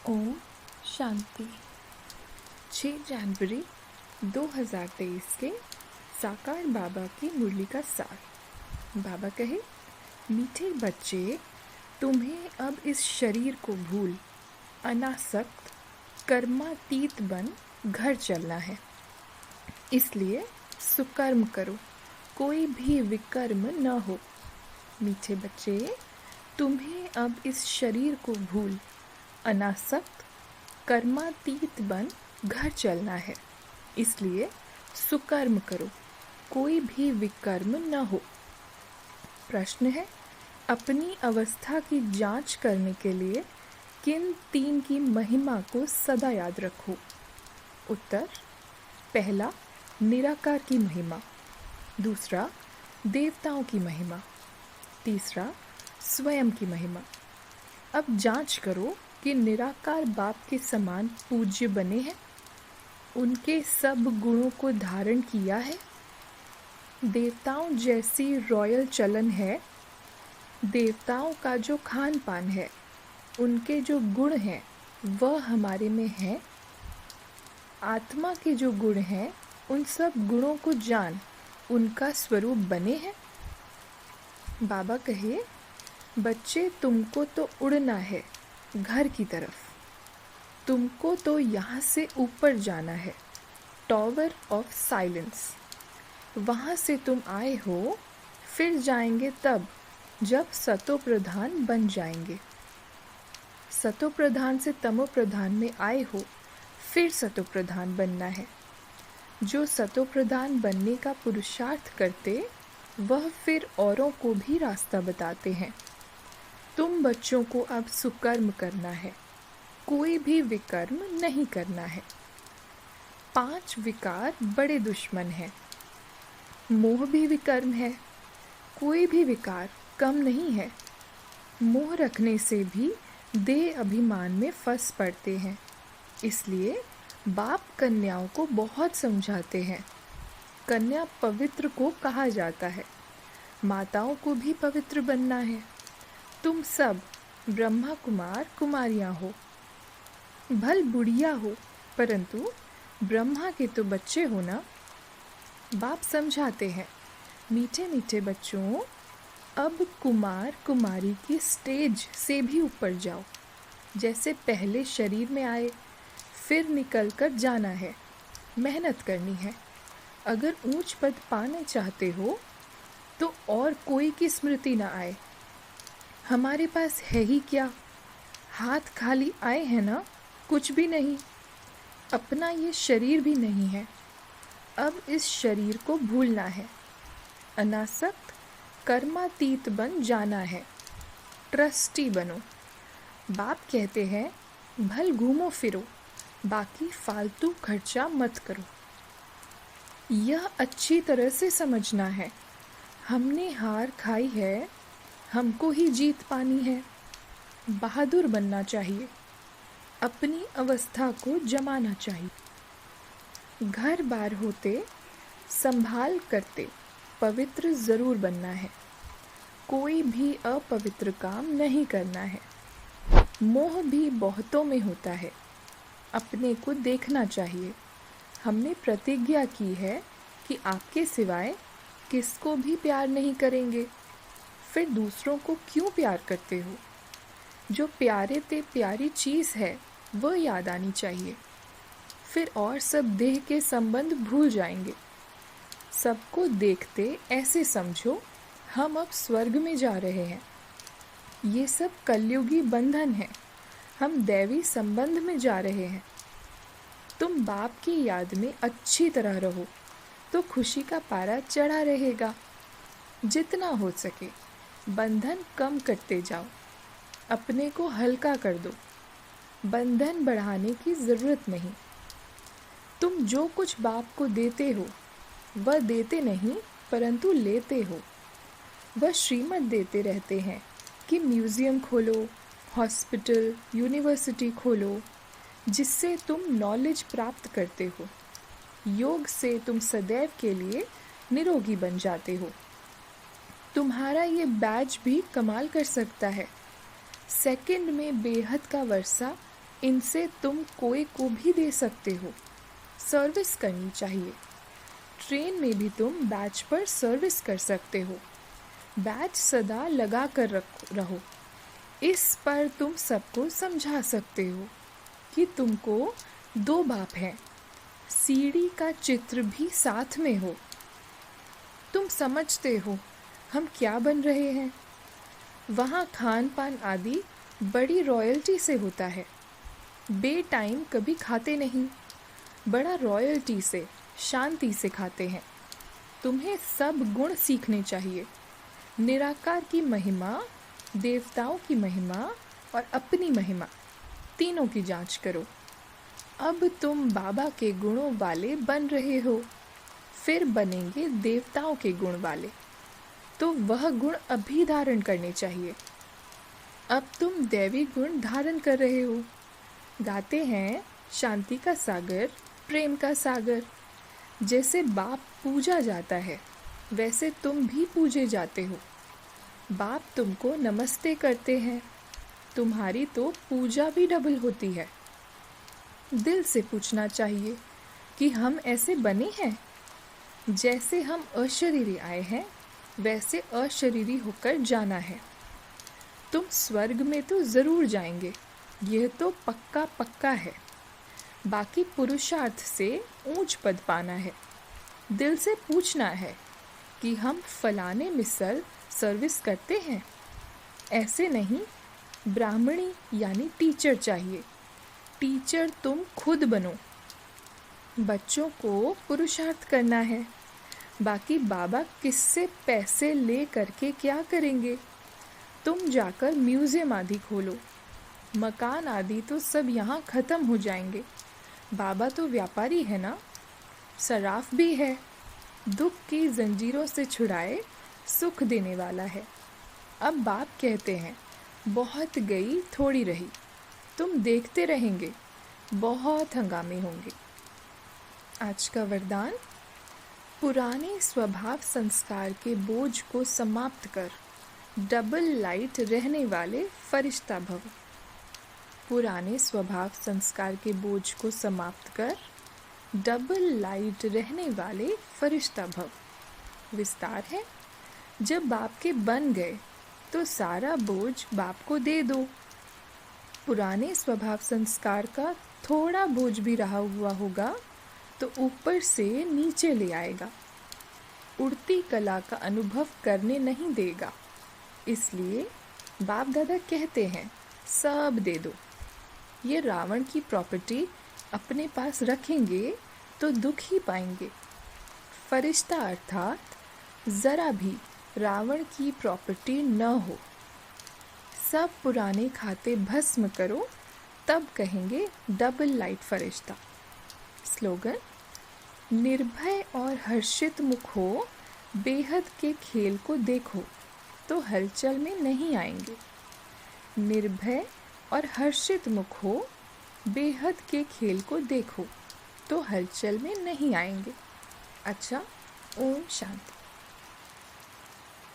ओम शांति। 6 जनवरी 2023 के साकार बाबा की मुरली का सार। बाबा कहे, मीठे बच्चे, तुम्हें अब इस शरीर को भूल अनासक्त कर्मातीत बन घर चलना है। इसलिए सुकर्म करो, कोई भी विकर्म न हो। मीठे बच्चे, तुम्हें अब इस शरीर को भूल अनासक्त कर्मातीत बन घर चलना है। इसलिए सुकर्म करो, कोई भी विकर्म न हो। प्रश्न है, अपनी अवस्था की जांच करने के लिए किन 3 की महिमा को सदा याद रखो? उत्तर, पहला निराकार की महिमा, दूसरा देवताओं की महिमा, तीसरा स्वयं की महिमा। अब जांच करो कि निराकार बाप के समान पूज्य बने हैं, उनके सब गुणों को धारण किया है, देवताओं जैसी रॉयल चलन है, देवताओं का जो खान पान है, उनके जो गुण हैं वह हमारे में है, आत्मा के जो गुण हैं उन सब गुणों को जान उनका स्वरूप बने हैं। बाबा कहे, बच्चे, तुमको तो उड़ना है घर की तरफ, तुमको तो यहाँ से ऊपर जाना है, टॉवर ऑफ साइलेंस। वहाँ से तुम आए हो, फिर जाएंगे तब जब सतो प्रधान बन जाएंगे। सतो प्रधान से तमो प्रधान में आए हो, फिर सतो प्रधान बनना है। जो सतो प्रधान बनने का पुरुषार्थ करते, वह फिर औरों को भी रास्ता बताते हैं। तुम बच्चों को अब सुकर्म करना है, कोई भी विकर्म नहीं करना है। 5 विकार बड़े दुश्मन हैं। मोह भी विकर्म है, कोई भी विकार कम नहीं है। मोह रखने से भी देह अभिमान में फंस पड़ते हैं। इसलिए बाप कन्याओं को बहुत समझाते हैं। कन्या पवित्र को कहा जाता है, माताओं को भी पवित्र बनना है। तुम सब ब्रह्मा कुमार कुमारियाँ हो, भल बुढ़िया हो, परंतु ब्रह्मा के तो बच्चे हो ना। बाप समझाते हैं, मीठे मीठे बच्चों, अब कुमार कुमारी की स्टेज से भी ऊपर जाओ। जैसे पहले शरीर में आए, फिर निकल कर जाना है, मेहनत करनी है। अगर ऊंच पद पाना चाहते हो तो और कोई की स्मृति ना आए। हमारे पास है ही क्या, हाथ खाली आए हैं ना, कुछ भी नहीं। अपना ये शरीर भी नहीं है। अब इस शरीर को भूलना है, अनासक्त कर्मातीत बन जाना है, ट्रस्टी बनो। बाप कहते हैं, भल घूमो फिरो, बाकी फालतू खर्चा मत करो। यह अच्छी तरह से समझना है। हमने हार खाई है, हमको ही जीत पानी है। बहादुर बनना चाहिए, अपनी अवस्था को जमाना चाहिए। घर बार होते, संभाल करते, पवित्र ज़रूर बनना है। कोई भी अपवित्र काम नहीं करना है। मोह भी बहुतों में होता है, अपने को देखना चाहिए। हमने प्रतिज्ञा की है कि आपके सिवाय किसको भी प्यार नहीं करेंगे। फिर दूसरों को क्यों प्यार करते हो? जो प्यारे ते प्यारी चीज़ है वह याद आनी चाहिए। फिर और सब देह के संबंध भूल जाएंगे। सबको देखते ऐसे समझो हम अब स्वर्ग में जा रहे हैं। ये सब कलयुगी बंधन है, हम दैवी संबंध में जा रहे हैं। तुम बाप की याद में अच्छी तरह रहो तो खुशी का पारा चढ़ा रहेगा। जितना हो सके बंधन कम करते जाओ, अपने को हल्का कर दो। बंधन बढ़ाने की ज़रूरत नहीं। तुम जो कुछ बाप को देते हो वह देते नहीं परंतु लेते हो। वह श्रीमत देते रहते हैं कि म्यूज़ियम खोलो, हॉस्पिटल, यूनिवर्सिटी खोलो, जिससे तुम नॉलेज प्राप्त करते हो। योग से तुम सदैव के लिए निरोगी बन जाते हो। तुम्हारा ये बैज भी कमाल कर सकता है। सेकंड में बेहद का वर्षा इनसे तुम कोई को भी दे सकते हो। सर्विस करनी चाहिए। ट्रेन में भी तुम बैच पर सर्विस कर सकते हो। बैच सदा लगा कर रहो। इस पर तुम सबको समझा सकते हो कि तुमको 2 बाप हैं। सीढ़ी का चित्र भी साथ में हो। तुम समझते हो हम क्या बन रहे हैं। वहाँ खान पान आदि बड़ी रॉयल्टी से होता है। बे टाइम कभी खाते नहीं, बड़ा रॉयल्टी से, शांति से खाते हैं। तुम्हें सब गुण सीखने चाहिए। निराकार की महिमा, देवताओं की महिमा और अपनी महिमा, तीनों की जांच करो। अब तुम बाबा के गुणों वाले बन रहे हो, फिर बनेंगे देवताओं के गुण वाले, तो वह गुण अभी धारण करने चाहिए। अब तुम दैवी गुण धारण कर रहे हो। गाते हैं शांति का सागर, प्रेम का सागर। जैसे बाप पूजा जाता है, वैसे तुम भी पूजे जाते हो। बाप तुमको नमस्ते करते हैं। तुम्हारी तो पूजा भी डबल होती है। दिल से पूछना चाहिए कि हम ऐसे बने हैं। जैसे हम अशरीरी आए हैं, वैसे अशरीरी होकर जाना है। तुम स्वर्ग में तो ज़रूर जाएंगे, यह तो पक्का पक्का है। बाकी पुरुषार्थ से ऊंच पद पाना है। दिल से पूछना है कि हम फलाने मिसल सर्विस करते हैं। ऐसे नहीं, ब्राह्मणी यानी टीचर चाहिए। टीचर तुम खुद बनो। बच्चों को पुरुषार्थ करना है। बाकी बाबा किससे पैसे ले करके क्या करेंगे। तुम जाकर म्यूज़ियम आदि खोलो। मकान आदि तो सब यहाँ ख़त्म हो जाएंगे। बाबा तो व्यापारी है ना, सराफ भी है। दुख की जंजीरों से छुड़ाए सुख देने वाला है। अब बाप कहते हैं बहुत गई थोड़ी रही। तुम देखते रहेंगे, बहुत हंगामे होंगे। आज का वरदान, पुराने स्वभाव संस्कार के बोझ को समाप्त कर डबल लाइट रहने वाले फरिश्ता भव। पुराने स्वभाव संस्कार के बोझ को समाप्त कर डबल लाइट रहने वाले फरिश्ता भव। विस्तार है, जब बाप के बन गए तो सारा बोझ बाप को दे दो। पुराने स्वभाव संस्कार का थोड़ा बोझ भी रहा हुआ होगा तो ऊपर से नीचे ले आएगा। उड़ती कला का अनुभव करने नहीं देगा। इसलिए बाप दादा कहते हैं सब दे दो। ये रावण की प्रॉपर्टी अपने पास रखेंगे तो दुख ही पाएंगे। फरिश्ता अर्थात ज़रा भी रावण की प्रॉपर्टी न हो। सब पुराने खाते भस्म करो, तब कहेंगे डबल लाइट फरिश्ता। स्लोगन, निर्भय और हर्षित मुख हो, बेहद के खेल को देखो तो हलचल में नहीं आएंगे। निर्भय और हर्षित मुख हो, बेहद के खेल को देखो तो हलचल में नहीं आएंगे। अच्छा, ओम शांति।